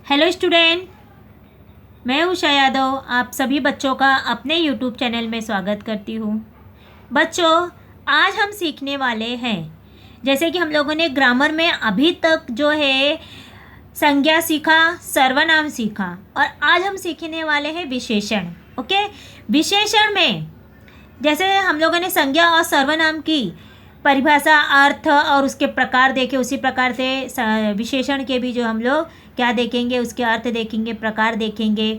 Hello student, मैं उषा यादव आप सभी बच्चों का अपने यूट्यूब चैनल में स्वागत करती हूँ। बच्चों, आज हम सीखने वाले हैं, जैसे कि हम लोगों ने ग्रामर में अभी तक जो है संज्ञा सीखा, सर्वनाम सीखा, और आज हम सीखने वाले हैं विशेषण। ओके, विशेषण में जैसे हम लोगों ने संज्ञा और सर्वनाम की परिभाषा, अर्थ और उसके प्रकार देखे, उसी प्रकार से विशेषण के भी जो हम लोग क्या देखेंगे, उसके अर्थ देखेंगे, प्रकार देखेंगे,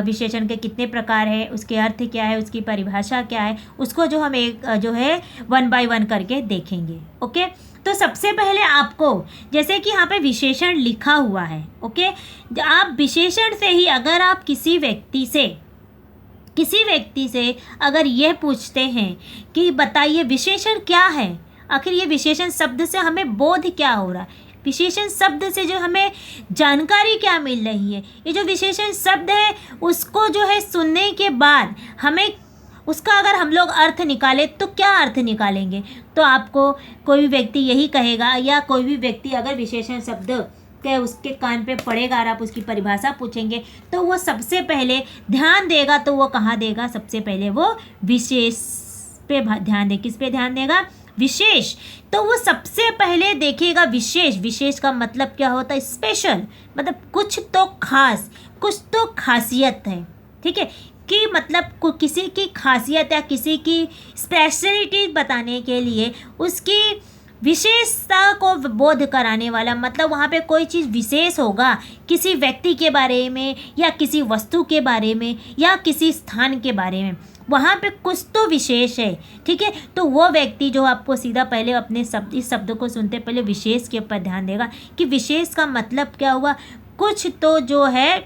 विशेषण के कितने प्रकार है, उसके अर्थ क्या है, उसकी परिभाषा क्या है, उसको जो हम एक जो है 1 बाय 1 करके देखेंगे। ओके, तो सबसे पहले आपको जैसे कि यहाँ पे विशेषण लिखा हुआ है, ओके, आप विशेषण से ही अगर आप किसी व्यक्ति से अगर यह पूछते हैं कि बताइए विशेषण क्या है, आखिर ये विशेषण शब्द से हमें बोध क्या हो रहा है, विशेषण शब्द से जो हमें जानकारी क्या मिल रही है, ये जो विशेषण शब्द है उसको जो है सुनने के बाद हमें उसका अगर हम लोग अर्थ निकालें तो क्या अर्थ निकालेंगे। तो आपको कोई भी व्यक्ति यही कहेगा, या कोई भी व्यक्ति अगर विशेषण शब्द के उसके कान पे पड़ेगा और आप उसकी परिभाषा पूछेंगे तो वो सबसे पहले ध्यान देगा, तो वो कहाँ देगा, सबसे पहले वो विशेष पे ध्यान दे। किस पे ध्यान देगा? विशेष। तो वो सबसे पहले देखेगा विशेष। विशेष का मतलब क्या होता है? स्पेशल, मतलब कुछ तो खास, कुछ तो खासियत है, ठीक है, कि मतलब किसी की खासियत या किसी की स्पेशलिटी बताने के लिए उसकी विशेषता को बोध कराने वाला, मतलब वहाँ पे कोई चीज़ विशेष होगा किसी व्यक्ति के बारे में या किसी वस्तु के बारे में या किसी स्थान के बारे में, वहाँ पे कुछ तो विशेष है, ठीक है। तो वो व्यक्ति जो आपको सीधा पहले अपने इस शब्द को सुनते पहले विशेष के ऊपर ध्यान देगा कि विशेष का मतलब क्या हुआ, कुछ तो जो है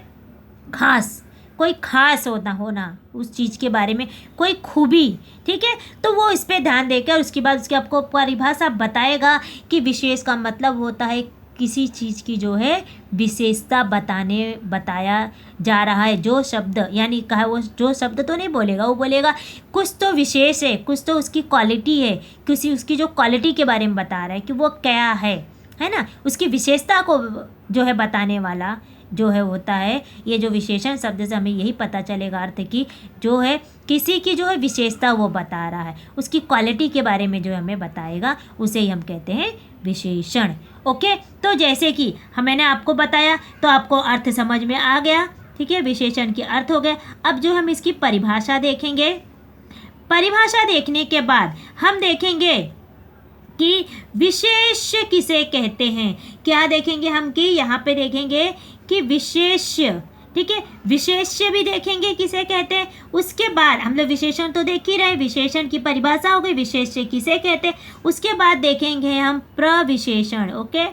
खास, कोई खास होना उस चीज़ के बारे में, कोई खूबी, ठीक है। तो वो इस पर ध्यान देकर उसके बाद उसकी आपको परिभाषा बताएगा कि विशेष का मतलब होता है किसी चीज़ की जो है विशेषता बताया जा रहा है। जो शब्द यानी कहा, वो जो शब्द तो नहीं बोलेगा, वो बोलेगा कुछ तो विशेष है, कुछ तो उसकी क्वालिटी है, उसकी जो क्वालिटी के बारे में बता रहा है कि वो क्या है ना, उसकी विशेषता को जो है बताने वाला जो है होता है। ये जो विशेषण शब्द से हमें यही पता चलेगा अर्थ की जो है किसी की जो है विशेषता वो बता रहा है, उसकी क्वालिटी के बारे में जो हमें बताएगा, उसे ही हम कहते हैं विशेषण। ओके, तो जैसे कि मैंने आपको बताया तो आपको अर्थ समझ में आ गया, ठीक है, विशेषण के अर्थ हो गए। अब जो हम इसकी परिभाषा देखेंगे, परिभाषा देखने के बाद हम देखेंगे कि विशेष किसे कहते हैं। क्या देखेंगे हम कि यहाँ पे देखेंगे कि विशेष, ठीक है, विशेष्य भी देखेंगे किसे कहते हैं। उसके बाद हम लोग विशेषण तो देख ही रहे, विशेषण की परिभाषा हो गई, विशेष्य किसे कहते हैं। उसके बाद देखेंगे हम प्रविशेषण। ओके,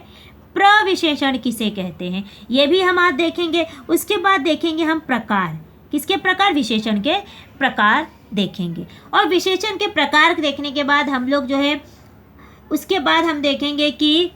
प्रविशेषण किसे कहते हैं ये भी हम आज देखेंगे। उसके बाद देखेंगे हम प्रकार, किसके प्रकार, विशेषण के प्रकार देखेंगे। और विशेषण के प्रकार देखने के बाद हम लोग जो है उसके बाद हम देखेंगे कि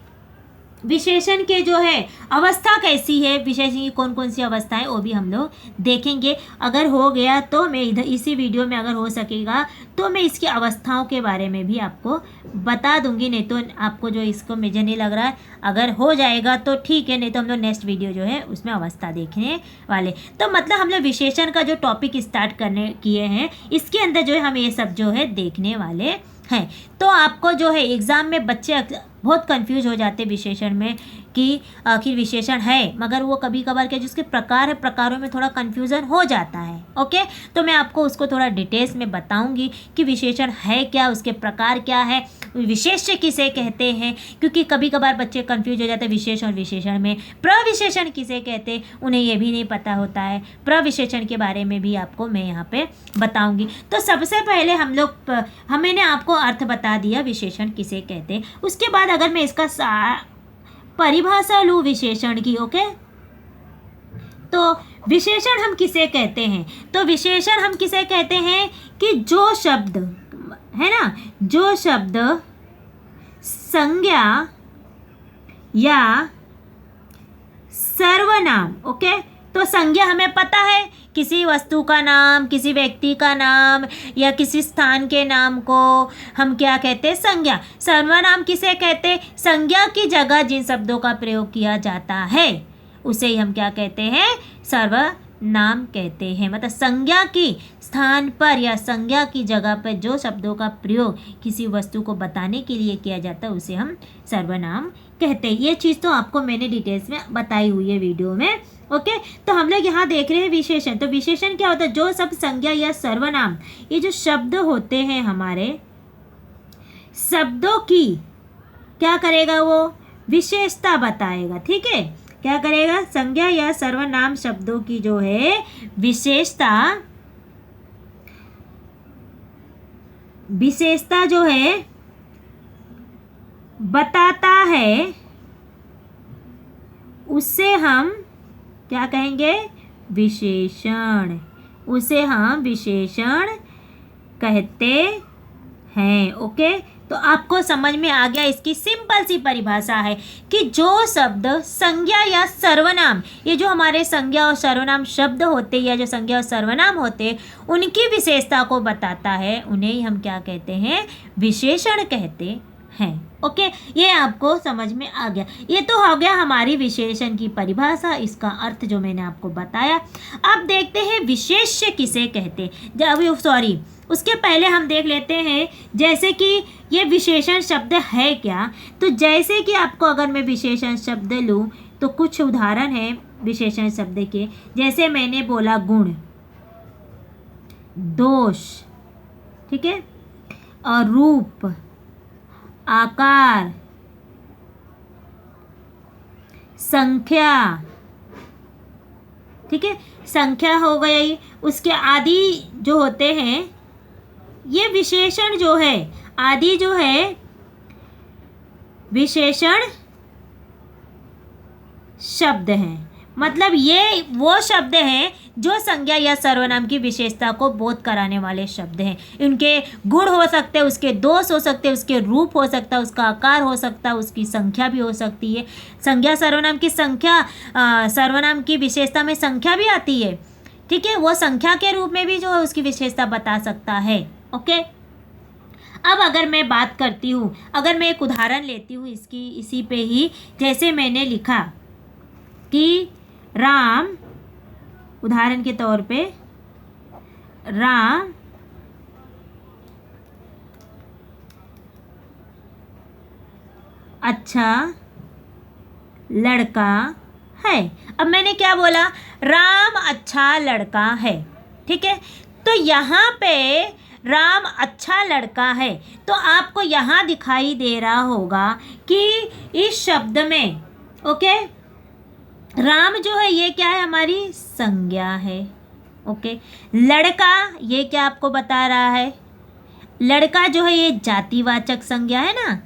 विशेषण के जो है अवस्था कैसी है, विशेषण की कौन कौन सी अवस्थाएं, वो भी हम लोग देखेंगे। अगर हो गया तो मैं इधर इसी वीडियो में, अगर हो सकेगा तो मैं इसकी अवस्थाओं के बारे में भी आपको बता दूंगी, नहीं तो आपको जो इसको मुझे नहीं लग रहा है, अगर हो जाएगा तो ठीक है, नहीं तो हम लोग नेक्स्ट वीडियो जो है उसमें अवस्था देखने वाले। तो मतलब हम लोग विशेषण का जो टॉपिक स्टार्ट करने किए हैं, इसके अंदर जो है हम ये सब जो है देखने वाले हैं। तो आपको जो है एग्ज़ाम में बच्चे बहुत कंफ्यूज हो जाते विशेषण में कि आखिर विशेषण है, मगर वो कभी कभार के जिसके प्रकार है, प्रकारों में थोड़ा कंफ्यूजन हो जाता है। ओके, तो मैं आपको उसको थोड़ा डिटेल्स में बताऊंगी कि विशेषण है क्या, उसके प्रकार क्या है, विशेष्य किसे कहते हैं, क्योंकि कभी कभार बच्चे कंफ्यूज हो जाते हैं विशेष और विशेषण में। प्रविशेषण किसे कहते हैं उन्हें ये भी नहीं पता होता है। प्रविशेषण के बारे में भी आपको मैं यहाँ पे बताऊंगी। तो सबसे पहले मैंने आपको अर्थ बता दिया विशेषण किसे कहते हैं। उसके बाद अगर मैं इसका परिभाषा लूँ विशेषण की, ओके, तो विशेषण हम किसे कहते हैं, तो विशेषण हम किसे कहते हैं कि जो शब्द है ना, जो शब्द संज्ञा या सर्वनाम, ओके, तो संज्ञा हमें पता है किसी वस्तु का नाम, किसी व्यक्ति का नाम या किसी स्थान के नाम को हम क्या कहते हैं, संज्ञा। सर्वनाम किसे कहते हैं, संज्ञा की जगह जिन शब्दों का प्रयोग किया जाता है उसे ही हम क्या कहते हैं, सर्वनाम कहते हैं। मतलब संज्ञा की स्थान पर या संज्ञा की जगह पर जो शब्दों का प्रयोग किसी वस्तु को बताने के लिए किया जाता है उसे हम सर्वनाम कहते हैं। ये चीज़ तो आपको मैंने डिटेल्स में बताई हुई है वीडियो में। ओके, तो हम लोग यहाँ देख रहे हैं विशेषण। तो विशेषण क्या होता है, जो सब संज्ञा या सर्वनाम, ये जो शब्द होते हैं हमारे, शब्दों की क्या करेगा, वो विशेषता बताएगा। ठीक है, क्या करेगा, संज्ञा या सर्वनाम शब्दों की जो है विशेषता जो है बताता है, उससे हम क्या कहेंगे, विशेषण। उसे हम विशेषण कहते हैं। ओके, तो आपको समझ में आ गया। इसकी सिंपल सी परिभाषा है कि जो शब्द संज्ञा या सर्वनाम, ये जो हमारे संज्ञा और सर्वनाम शब्द होते हैं या जो संज्ञा और सर्वनाम होते हैं उनकी विशेषता को बताता है, उन्हें ही हम क्या कहते हैं, विशेषण कहते हैं। ओके, ये आपको समझ में आ गया। ये तो हो गया हमारी विशेषण की परिभाषा, इसका अर्थ जो मैंने आपको बताया। अब देखते हैं विशेष्य किसे कहते, उसके पहले हम देख लेते हैं जैसे कि ये विशेषण शब्द है क्या। तो जैसे कि आपको अगर मैं विशेषण शब्द लूँ तो कुछ उदाहरण हैं विशेषण शब्द के। जैसे मैंने बोला गुण, दोष, ठीक है, और रूप, आकार, संख्या, ठीक है, संख्या हो गई। उसके आदि जो होते हैं, ये विशेषण जो है, आदि जो है विशेषण शब्द हैं। मतलब ये वो शब्द हैं जो संज्ञा या सर्वनाम की विशेषता को बोध कराने वाले शब्द हैं। इनके गुण हो सकते हैं, उसके दोष हो सकते हैं, उसके रूप हो सकता है, उसका आकार हो सकता है, उसकी संख्या भी हो सकती है। संज्ञा सर्वनाम की संख्या, सर्वनाम की विशेषता में संख्या भी आती है। ठीक है, वो संख्या के रूप में भी जो है उसकी विशेषता बता सकता है। ओके, अब अगर मैं बात करती हूँ, अगर मैं एक उदाहरण लेती हूँ इसकी, इसी पे ही, जैसे मैंने लिखा कि राम, उदाहरण के तौर पे राम अच्छा लड़का है। अब मैंने क्या बोला, राम अच्छा लड़का है। ठीक है, तो यहाँ पे राम अच्छा लड़का है, तो आपको यहाँ दिखाई दे रहा होगा कि इस शब्द में, ओके, राम जो है ये क्या है, हमारी संज्ञा है। ओके, लड़का ये क्या आपको बता रहा है, लड़का जो है ये जातिवाचक संज्ञा है ना,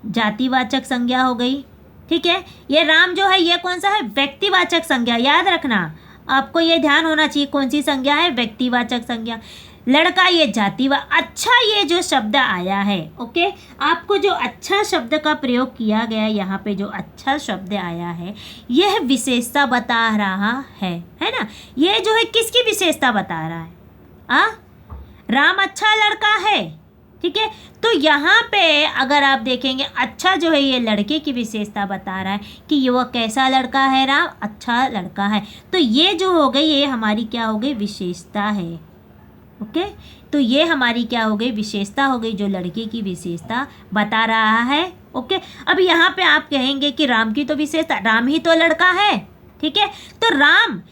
जातिवाचक संज्ञा हो गई। ठीक है, ये राम जो है ये कौन सा है, व्यक्तिवाचक संज्ञा। याद रखना, आपको ये ध्यान होना चाहिए कौन सी संज्ञा है, व्यक्तिवाचक संज्ञा। लड़का ये अच्छा ये जो शब्द आया है, ओके, आपको जो अच्छा शब्द का प्रयोग किया गया यहाँ पे, जो अच्छा शब्द आया है, यह विशेषता बता रहा है ना। ये जो है किसकी विशेषता बता रहा है, राम अच्छा लड़का है। ठीक है, तो यहाँ पे अगर आप देखेंगे, अच्छा जो है ये लड़के की विशेषता बता रहा है कि ये वो कैसा लड़का है, राम अच्छा लड़का है। तो ये जो हो गई, ये हमारी क्या हो गई, विशेषता है। ओके, तो ये हमारी क्या हो गई, विशेषता हो गई, जो लड़के की विशेषता बता रहा है। ओके, अब यहाँ पे आप कहेंगे कि राम की तो विशेषता, राम ही तो लड़का है। ठीक है, तो राम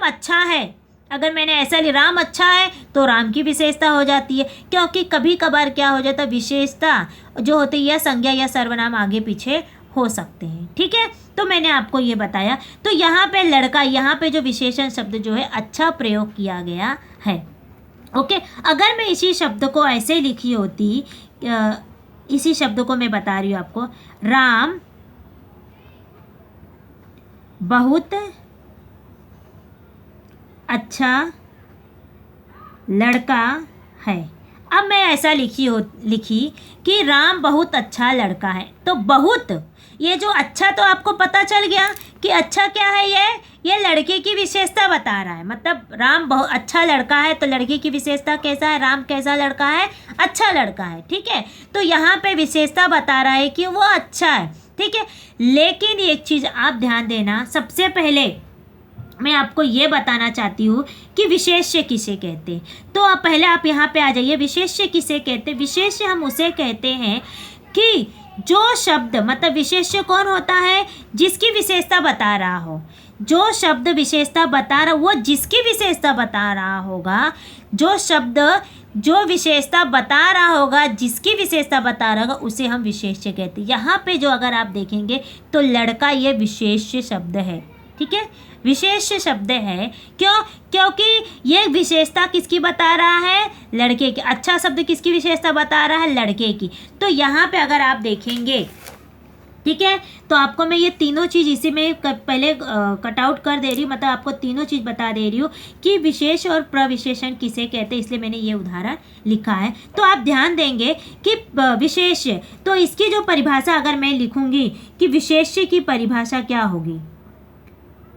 अच्छा है, अगर मैंने ऐसा लिया राम अच्छा है तो राम की विशेषता हो जाती है, क्योंकि कभी कभार क्या हो जाता है, विशेषता जो होती है या संज्ञा या सर्वनाम आगे पीछे हो सकते हैं। ठीक है, तो मैंने आपको ये बताया। तो यहाँ पे लड़का, यहाँ पे जो विशेषण शब्द जो है अच्छा प्रयोग किया गया है। ओके, अगर मैं इसी शब्द को ऐसे लिखी होती, इसी शब्द को मैं बता रही हूँ आपको, राम बहुत अच्छा लड़का है। अब मैं ऐसा लिखी कि राम बहुत अच्छा लड़का है, तो बहुत, ये जो अच्छा, तो आपको पता चल गया कि अच्छा क्या है, ये लड़के की विशेषता बता रहा है। मतलब राम बहुत अच्छा लड़का है, तो लड़के की विशेषता कैसा है, राम कैसा लड़का है, अच्छा लड़का है। ठीक है, तो यहाँ पे विशेषता बता रहा है कि वो अच्छा है। ठीक है। लेकिन एक चीज़ आप ध्यान देना, सबसे पहले मैं आपको ये बताना चाहती हूँ कि विशेष्य किसे कहते हैं। तो आप पहले आप यहाँ पे आ जाइए, विशेष्य किसे कहते हैं। विशेष्य हम उसे कहते हैं कि जो शब्द, मतलब विशेष्य कौन होता है, जिसकी विशेषता बता रहा हो। जो शब्द विशेषता बता रहा, वो जिसकी विशेषता बता रहा होगा, जो शब्द जो विशेषता बता रहा होगा, जिसकी विशेषता बता रहा होगा, उसे हम विशेष्य कहते हैं। यहाँ पे जो अगर आप देखेंगे तो लड़का ये विशेष्य शब्द है, ठीक है, विशेष्य शब्द है। क्यों? क्योंकि ये विशेषता किसकी बता रहा है, लड़के की। अच्छा शब्द किसकी विशेषता बता रहा है, लड़के की। तो यहाँ पे अगर आप देखेंगे, ठीक है, तो आपको मैं ये तीनों चीज़ इसी में पहले कट आउट कर दे रही हूँ, मतलब आपको तीनों चीज़ बता दे रही हूँ कि विशेष और प्रविशेषण किसे कहते हैं, इसलिए मैंने ये उदाहरण लिखा है। तो आप ध्यान देंगे कि विशेष, तो इसकी जो परिभाषा अगर मैं लिखूँगी कि विशेष्य की परिभाषा क्या होगी,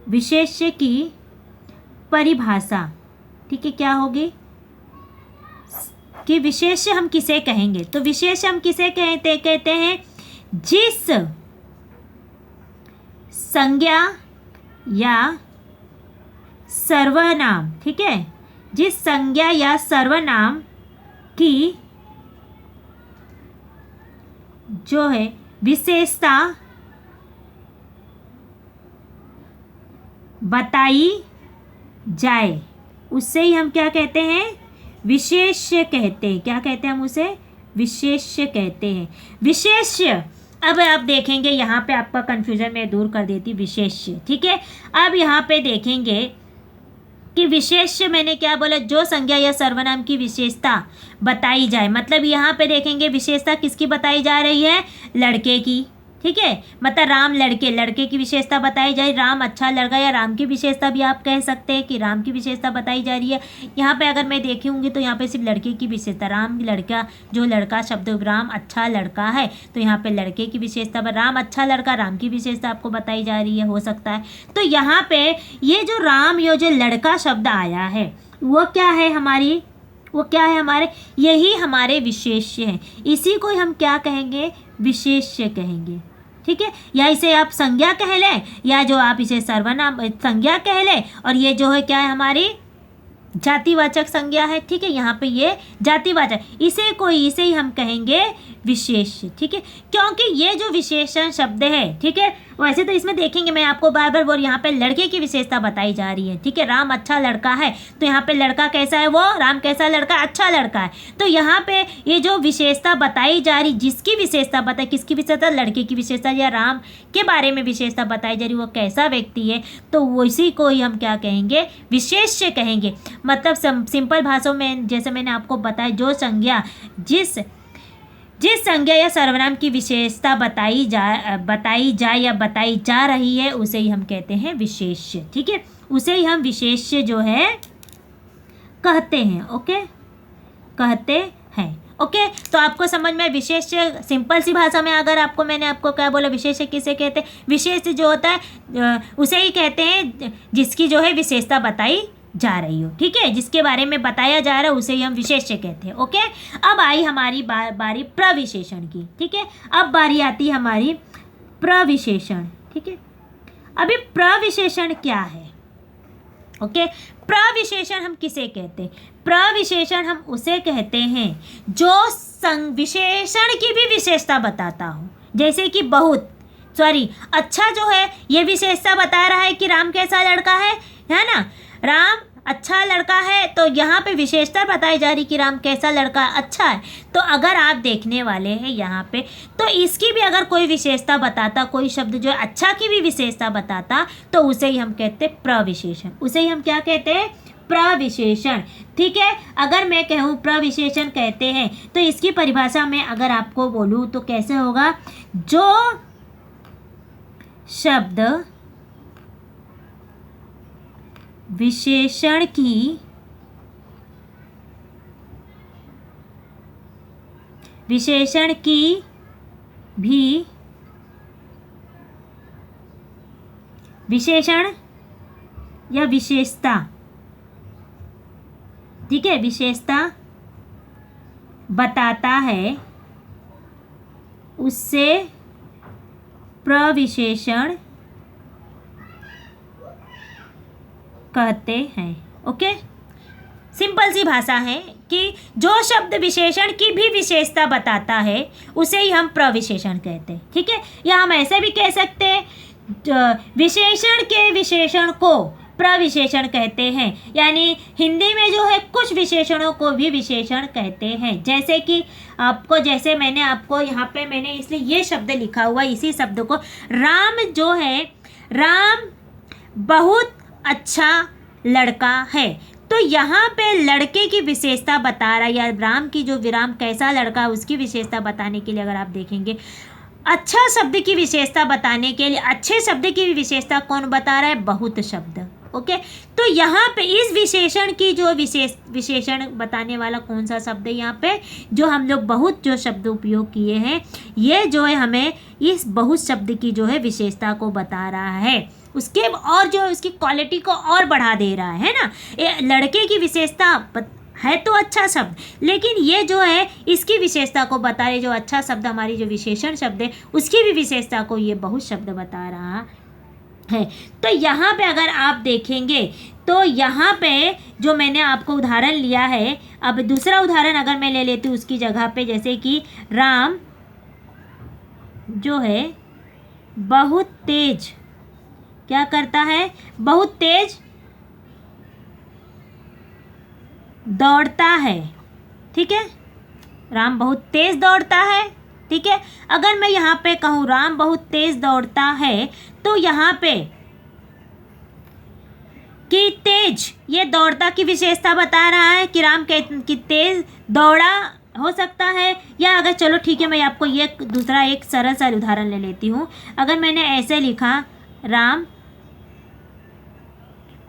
विशेष्य की परिभाषा, ठीक है, क्या होगी कि विशेष्य हम किसे कहेंगे। तो विशेष्य हम किसे कहते हैं, जिस संज्ञा या सर्वनाम, ठीक है, जिस संज्ञा या सर्वनाम की जो है विशेषता बताई जाए, उससे ही हम क्या कहते हैं, विशेष्य कहते हैं। क्या कहते हैं हम उसे, विशेष्य कहते हैं। विशेष्य, अब आप देखेंगे यहाँ पे आपका कन्फ्यूजन मैं दूर कर देती, विशेष्य, ठीक है। अब यहाँ पे देखेंगे कि विशेष्य मैंने क्या बोला, जो संज्ञा या सर्वनाम की विशेषता बताई जाए, मतलब यहाँ पे देखेंगे विशेषता किसकी बताई जा रही है, लड़के की, ठीक है, मतलब राम लड़के की विशेषता बताई जाए, राम अच्छा लड़का, या राम की विशेषता भी आप कह सकते हैं कि राम की विशेषता बताई जा रही है। यहाँ पे अगर मैं देखूँगी तो यहाँ पे सिर्फ लड़के की विशेषता, राम लड़का, जो लड़का शब्द, राम अच्छा लड़का है, तो यहाँ पे लड़के की विशेषता, राम अच्छा लड़का, राम की विशेषता आपको बताई जा रही है, हो सकता है। तो यहाँ पे ये जो राम, ये जो लड़का शब्द आया है, वो क्या है हमारी, वो क्या है हमारे, यही हमारे विशेष्य हैं। इसी को हम क्या कहेंगे, विशेष्य कहेंगे, ठीक है। या इसे आप संज्ञा कह लें, या जो आप इसे सर्वनाम संज्ञा कह लें, और ये जो है क्या है हमारी जातिवाचक संज्ञा है, ठीक है। यहाँ पे ये जातिवाचक, इसे ही हम कहेंगे विशेष्य, ठीक है, क्योंकि ये जो विशेषण शब्द है, ठीक है, वैसे तो इसमें देखेंगे मैं आपको बार बार बोल, यहाँ पे लड़के की विशेषता बताई जा रही है, ठीक है। राम अच्छा लड़का है, तो यहाँ पे लड़का कैसा है, वो राम कैसा लड़का, अच्छा लड़का है। तो यहाँ पे ये जो विशेषता बताई जा रही, जिसकी विशेषता बताई, किसकी विशेषता, लड़के की विशेषता, या राम के बारे में विशेषता बताई जा रही, वो कैसा व्यक्ति है, तो उसी को ही हम क्या कहेंगे, विशेष्य कहेंगे। मतलब सिंपल भाषा में, जैसे मैंने आपको बताया, जो संज्ञा, जिस संज्ञा या सर्वनाम की विशेषता बताई जाए या बताई जा रही है, उसे ही हम कहते हैं विशेष्य, ठीक है, उसे ही हम विशेष्य जो है कहते हैं, ओके, कहते हैं, ओके। तो आपको समझ में, विशेष्य सिंपल सी भाषा में अगर आपको, मैंने आपको क्या बोला, विशेष्य किसे कहते हैं, विशेष्य जो होता है उसे ही कहते हैं जिसकी जो है विशेषता बताई जा रही हो, ठीक है, जिसके बारे में बताया जा रहा है, उसे ही हम विशेष्य कहते हैं, ओके। अब आई हमारी बारी प्रविशेषण की, ठीक है। अब बारी आती है हमारी प्रविशेषण, ठीक है। अभी प्रविशेषण क्या है, ओके। प्रविशेषण हम किसे कहते हैं, प्रविशेषण हम उसे कहते हैं जो विशेषण की भी विशेषता बताता हो, जैसे कि अच्छा जो है, ये विशेषता बता रहा है कि राम कैसा लड़का है ना, राम अच्छा लड़का है, तो यहाँ पे विशेषता बताई जा रही कि राम कैसा लड़का अच्छा है। तो अगर आप देखने वाले हैं यहाँ पे, तो इसकी भी अगर कोई विशेषता बताता, कोई शब्द जो है अच्छा की भी विशेषता बताता, तो उसे ही हम कहते हैं प्रविशेषण, उसे ही हम क्या कहते हैं, प्रविशेषण, ठीक है। अगर मैं कहूँ प्रविशेषण कहते हैं, तो इसकी परिभाषा में अगर आपको बोलूँ तो कैसे होगा, जो शब्द विशेषण की भी विशेषण या विशेषता, ठीक है, विशेषता बताता है, उससे प्रविशेषण कहते हैं। ओके, सिंपल सी भाषा है कि जो शब्द विशेषण की भी विशेषता बताता है उसे ही हम प्रविशेषण कहते हैं। ठीक है, या हम ऐसे भी कह सकते हैं विशेषण के विशेषण को प्रविशेषण कहते हैं। यानी हिंदी में जो है कुछ विशेषणों को भी विशेषण कहते हैं। जैसे कि आपको, जैसे मैंने आपको यहाँ पे मैंने इसलिए ये शब्द लिखा हुआ, इसी शब्द को राम जो है, राम बहुत अच्छा लड़का है। तो यहाँ पे लड़के की विशेषता बता रहा है, या राम की जो राम कैसा लड़का है उसकी विशेषता बताने के लिए अगर आप देखेंगे, अच्छा शब्द की विशेषता बताने के लिए अच्छे शब्द की विशेषता कौन बता रहा है? बहुत शब्द। ओके, तो यहाँ पे इस विशेषण की जो विशेषण बताने वाला कौन सा शब्द है? यहाँ पे जो हम लोग बहुत जो शब्द उपयोग किए हैं, ये जो है हमें इस बहुत शब्द की जो है विशेषता को बता रहा है, उसके और जो उसकी क्वालिटी को और बढ़ा दे रहा है ना। लड़के की विशेषता है तो अच्छा शब्द, लेकिन ये जो है इसकी विशेषता को बता रहे, जो अच्छा शब्द हमारी जो विशेषण शब्द है उसकी भी विशेषता को ये बहुत शब्द बता रहा है। तो यहाँ पे अगर आप देखेंगे तो यहाँ पे जो मैंने आपको उदाहरण लिया है, अब दूसरा उदाहरण अगर मैं ले लेती हूँ उसकी जगह पे, जैसे कि राम जो है बहुत तेज क्या करता है? बहुत तेज दौड़ता है। ठीक है, राम बहुत तेज दौड़ता है। ठीक है, अगर मैं यहाँ पे कहूँ राम बहुत तेज दौड़ता है, तो यहाँ पे कि तेज, ये दौड़ता की विशेषता बता रहा है कि राम कि तेज दौड़ा हो सकता है। या अगर चलो ठीक है, मैं आपको ये दूसरा एक सरल सा उदाहरण ले लेती हूँ। अगर मैंने ऐसे लिखा राम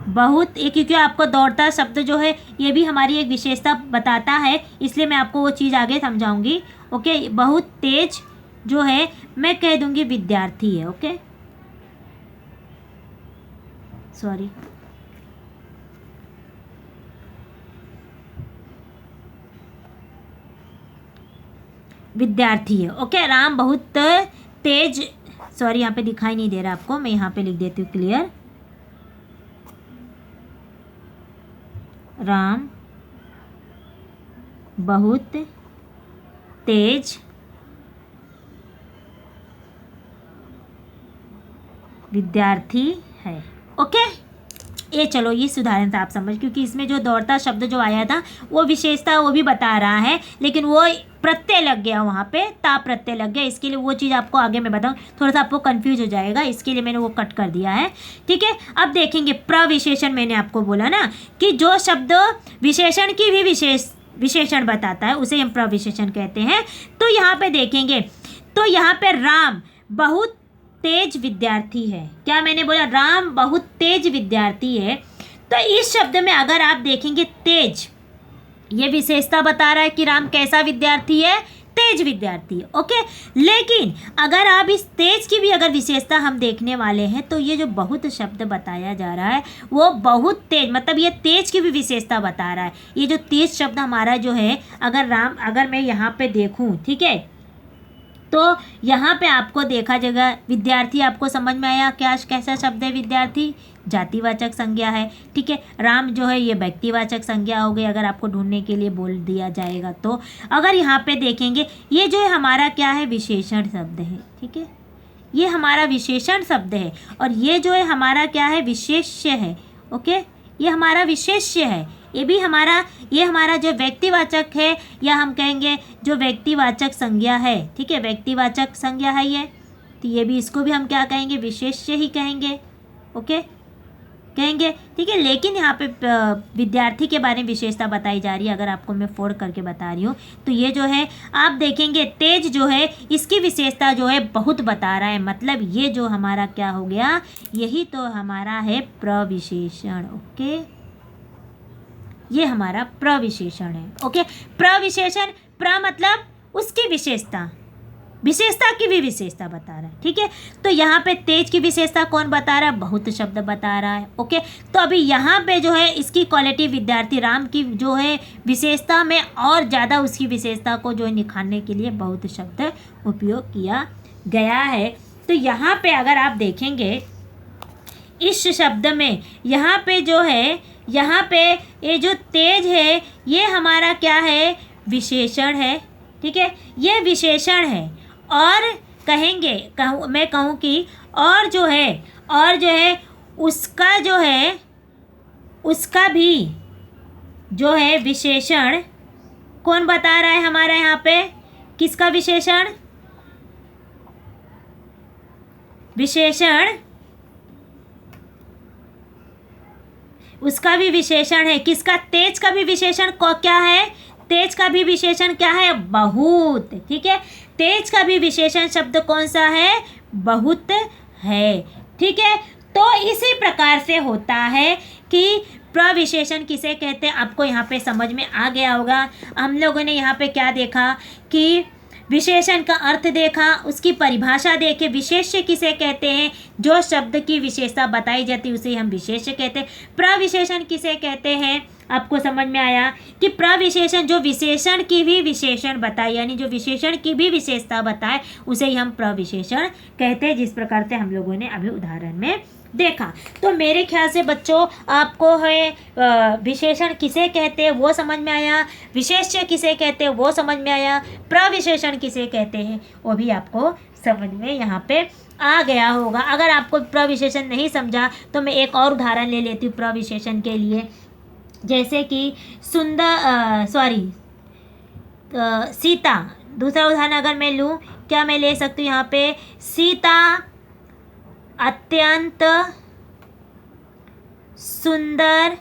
बहुत, क्योंकि आपको दौड़ता शब्द जो है ये भी हमारी एक विशेषता बताता है, इसलिए मैं आपको वो चीज़ आगे समझाऊंगी। ओके, बहुत तेज जो है मैं कह दूंगी विद्यार्थी है। ओके, सॉरी, विद्यार्थी है। ओके, राम बहुत तेज, सॉरी यहाँ पे दिखाई नहीं दे रहा आपको, मैं यहाँ पे लिख देती हूँ क्लियर, राम बहुत तेज विद्यार्थी है। ओके, ये चलो इस उदाहरण से आप समझ, क्योंकि इसमें जो दौड़ता शब्द जो आया था वो विशेषता वो भी बता रहा है, लेकिन वो प्रत्यय लग गया, वहाँ पे ता प्रत्यय लग गया। इसके लिए वो चीज़ आपको आगे मैं बताऊँ, थोड़ा सा आपको कंफ्यूज हो जाएगा, इसके लिए मैंने वो कट कर दिया है। ठीक है, अब देखेंगे प्रविशेषण। मैंने आपको बोला ना कि जो शब्द विशेषण की भी विशेषण बताता है उसे हम प्रविशेषण कहते हैं। तो यहाँ पे देखेंगे, तो यहाँ पे राम बहुत तेज विद्यार्थी है। क्या मैंने बोला? राम बहुत तेज विद्यार्थी है। तो इस शब्द में अगर आप देखेंगे तेज, ये विशेषता बता रहा है कि राम कैसा विद्यार्थी है? तेज विद्यार्थी है। ओके, लेकिन अगर आप इस तेज की भी अगर विशेषता हम देखने वाले हैं, तो ये जो बहुत शब्द बताया जा रहा है वो बहुत तेज, मतलब ये तेज की भी विशेषता बता रहा है। ये जो तेज शब्द हमारा जो है, अगर मैं यहाँ पे देखूँ, ठीक है, तो यहाँ पे आपको देखा जाएगा विद्यार्थी, आपको समझ में आया क्या कैसा शब्द है? विद्यार्थी जातिवाचक संज्ञा है। ठीक है, राम जो है ये व्यक्तिवाचक संज्ञा हो गई, अगर आपको ढूंढने के लिए बोल दिया जाएगा तो। अगर यहाँ पे देखेंगे, ये जो है हमारा क्या है? विशेषण शब्द है। ठीक है, ये हमारा विशेषण शब्द है, और ये जो है हमारा क्या है? विशेष्य है। ओके, ये हमारा विशेष्य है। ये हमारा जो व्यक्तिवाचक है, या हम कहेंगे जो व्यक्तिवाचक संज्ञा है। ठीक है, व्यक्तिवाचक संज्ञा है ये, तो ये भी, इसको भी हम क्या कहेंगे? विशेष्य ही कहेंगे। ओके, कहेंगे। ठीक है, लेकिन यहाँ पे विद्यार्थी के बारे में विशेषता बताई जा रही है। अगर आपको मैं फोड़ करके बता रही हूँ, तो ये जो है आप देखेंगे तेज जो है इसकी विशेषता जो है बहुत बता रहा है, मतलब ये जो हमारा क्या हो गया? यही तो हमारा है प्रविशेषण। ओके, ये हमारा प्रविशेषण है। ओके, प्रविशेषण, प्र मतलब उसकी विशेषता, विशेषता की भी विशेषता बता रहा है। ठीक है, तो यहाँ पे तेज की विशेषता कौन बता रहा है? बहुत शब्द बता रहा है। ओके, तो अभी यहाँ पे जो है इसकी क्वालिटी विद्यार्थी राम की जो है विशेषता में और ज़्यादा उसकी विशेषता को जो है निखारने के लिए बहुत शब्द उपयोग किया गया है। तो यहाँ पे अगर आप देखेंगे इस शब्द में, यहाँ पे जो है, यहाँ पे ये जो तेज है ये हमारा क्या है, विशेषण है। ठीक है, ये विशेषण है। और कहेंगे, मैं कहूँ कि और जो है उसका जो है, उसका भी जो है विशेषण कौन बता रहा है हमारा यहाँ पे, किसका विशेषण, विशेषण उसका भी विशेषण है। किसका, तेज का भी विशेषण क्या है, तेज का भी विशेषण क्या है, बहुत। ठीक है, तेज का भी विशेषण शब्द कौन सा है, बहुत है। ठीक है, तो इसी प्रकार से होता है कि प्रविशेषण किसे कहते हैं, आपको यहाँ पे समझ में आ गया होगा। हम लोगों ने यहाँ पे क्या देखा कि विशेषण का अर्थ देखा, उसकी परिभाषा देखे, विशेष्य किसे कहते हैं, जो शब्द की विशेषता बताई जाती है उसे हम विशेष्य कहते हैं। प्रविशेषण किसे कहते हैं, आपको समझ में आया कि प्रविशेषण जो विशेषण की भी विशेषण बताए, यानी जो विशेषण की भी विशेषता बताए उसे ही हम प्रविशेषण कहते हैं, जिस प्रकार से हम लोगों ने अभी उदाहरण में देखा। तो मेरे ख्याल से बच्चों आपको है विशेषण किसे कहते हैं वो समझ में आया, विशेष्य किसे कहते हैं वो समझ में आया, प्रविशेषण किसे कहते हैं वो भी आपको समझ में यहाँ पे आ गया होगा। अगर आपको प्रविशेषण नहीं समझा तो मैं एक और उदाहरण ले लेती हूँ प्रविशेषण के लिए। जैसे कि सीता, दूसरा उदाहरण अगर मैं लूँ, क्या मैं ले सकती हूँ यहाँ पे, सीता अत्यंत सुंदर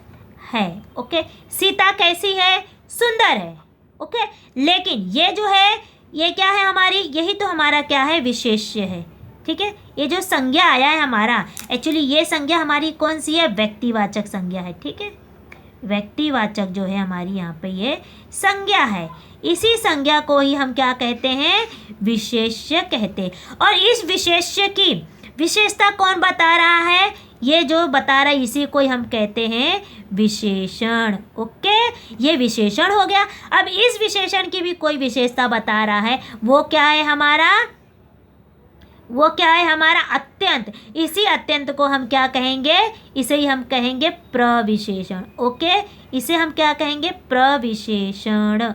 है। ओके, सीता कैसी है, सुंदर है। ओके, लेकिन ये जो है ये क्या है हमारी, यही तो हमारा क्या है, विशेष्य है। ठीक है, ये जो संज्ञा आया है हमारा, एक्चुअली ये संज्ञा हमारी कौन सी है, व्यक्तिवाचक संज्ञा है। ठीक है, व्यक्तिवाचक जो है हमारी यहाँ पे ये संज्ञा है, इसी संज्ञा को ही हम क्या कहते हैं, विशेष्य कहते हैं। और इस विशेष्य की विशेषता कौन बता रहा है, ये जो बता रहा है इसी को ही हम कहते हैं विशेषण। ओके, ये विशेषण हो गया। अब इस विशेषण की भी कोई विशेषता बता रहा है, वो क्या है हमारा, वो क्या है हमारा अत्यंत। इसी अत्यंत को हम क्या कहेंगे, इसे ही हम कहेंगे प्रविशेषण। ओके, इसे हम क्या कहेंगे, प्रविशेषण।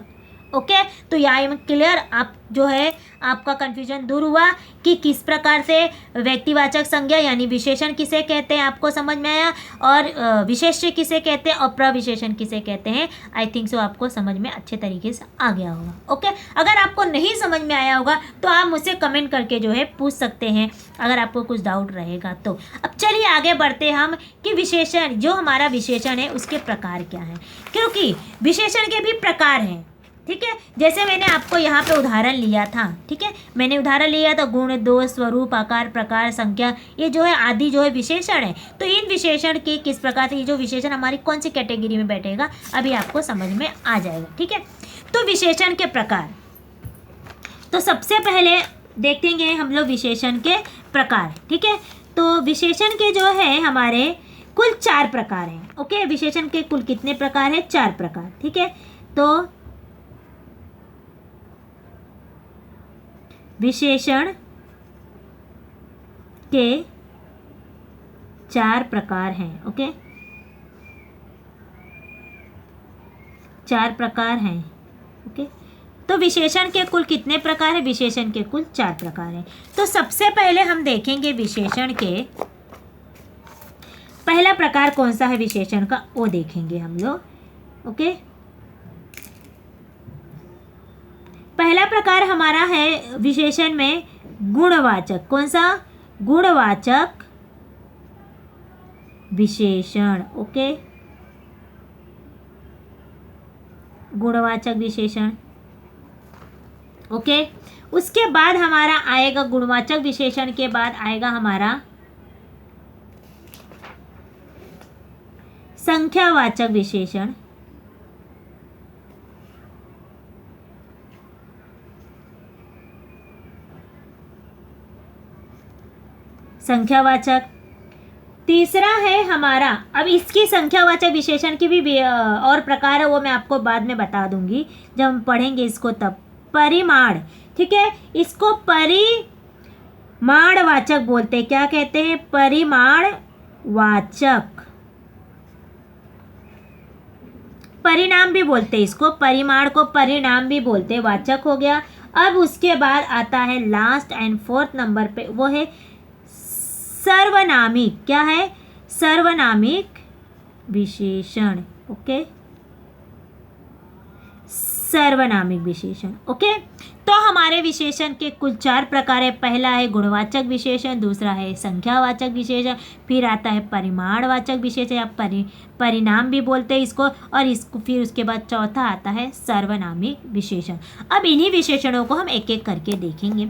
ओके, तो यहाँ क्लियर, आप जो है आपका कन्फ्यूजन दूर हुआ कि किस प्रकार से व्यक्तिवाचक संज्ञा यानी विशेषण किसे कहते हैं, आपको समझ में आया, और विशेष्य किसे कहते हैं और प्रविशेषण किसे कहते हैं। आई थिंक सो आपको समझ में अच्छे तरीके से आ गया होगा। ओके, अगर आपको नहीं समझ में आया होगा तो आप मुझसे कमेंट करके जो है पूछ सकते हैं, अगर आपको कुछ डाउट रहेगा तो। अब चलिए आगे बढ़ते हम कि विशेषण, जो हमारा विशेषण है उसके प्रकार क्या हैं, क्योंकि विशेषण के भी प्रकार हैं। ठीक है, जैसे मैंने आपको यहाँ पे उदाहरण लिया था। ठीक है, मैंने उदाहरण लिया था गुण, दोष, स्वरूप, आकार, प्रकार, संख्या, ये जो है आदि जो है विशेषण है। तो इन विशेषण के किस प्रकार से, ये जो विशेषण हमारी कौन सी कैटेगरी में बैठेगा अभी आपको समझ में आ जाएगा। ठीक है, तो विशेषण के प्रकार, तो सबसे पहले देखेंगे हम लोग विशेषण के प्रकार। ठीक है, तो विशेषण के जो है हमारे कुल 4 प्रकार हैं। ओके, विशेषण के कुल कितने प्रकार हैं, 4 प्रकार। ठीक है, तो विशेषण के 4 प्रकार हैं। ओके, 4 प्रकार हैं। ओके, तो विशेषण के कुल कितने प्रकार हैं, विशेषण के कुल 4 प्रकार हैं। तो सबसे पहले हम देखेंगे विशेषण के पहला प्रकार कौन सा है विशेषण का, वो देखेंगे हम लोग। ओके, पहला प्रकार हमारा है विशेषण में गुणवाचक। कौन सा, गुणवाचक विशेषण। ओके, गुणवाचक विशेषण। ओके, उसके बाद हमारा आएगा गुणवाचक विशेषण के बाद आएगा हमारा संख्यावाचक विशेषण। संख्यावाचक। तीसरा है हमारा, अब इसकी संख्यावाचक विशेषण की भी और प्रकार है, वो मैं आपको बाद में बता दूंगी जब हम पढ़ेंगे इसको तब। परिमाण। ठीक है, इसको परिमाणवाचक बोलते हैं। क्या कहते हैं? परिमाणवाचक। परिणाम भी बोलते हैं इसको, परिमाण को परिणाम भी बोलते हैं। वाचक हो गया। अब उसके बाद आता है लास्ट एंड फोर्थ नंबर पे, वो है सर्वनामिक। क्या है? सर्वनामिक विशेषण। ओके, सर्वनामिक विशेषण। ओके, तो हमारे विशेषण के कुल 4 प्रकार है। पहला है गुणवाचक विशेषण, दूसरा है संख्यावाचक विशेषण, फिर आता है परिमाणवाचक विशेषण या परिणाम भी बोलते हैं इसको, और इसको फिर उसके बाद चौथा आता है सर्वनामिक विशेषण। अब इन्हीं विशेषणों को हम एक एक करके देखेंगे।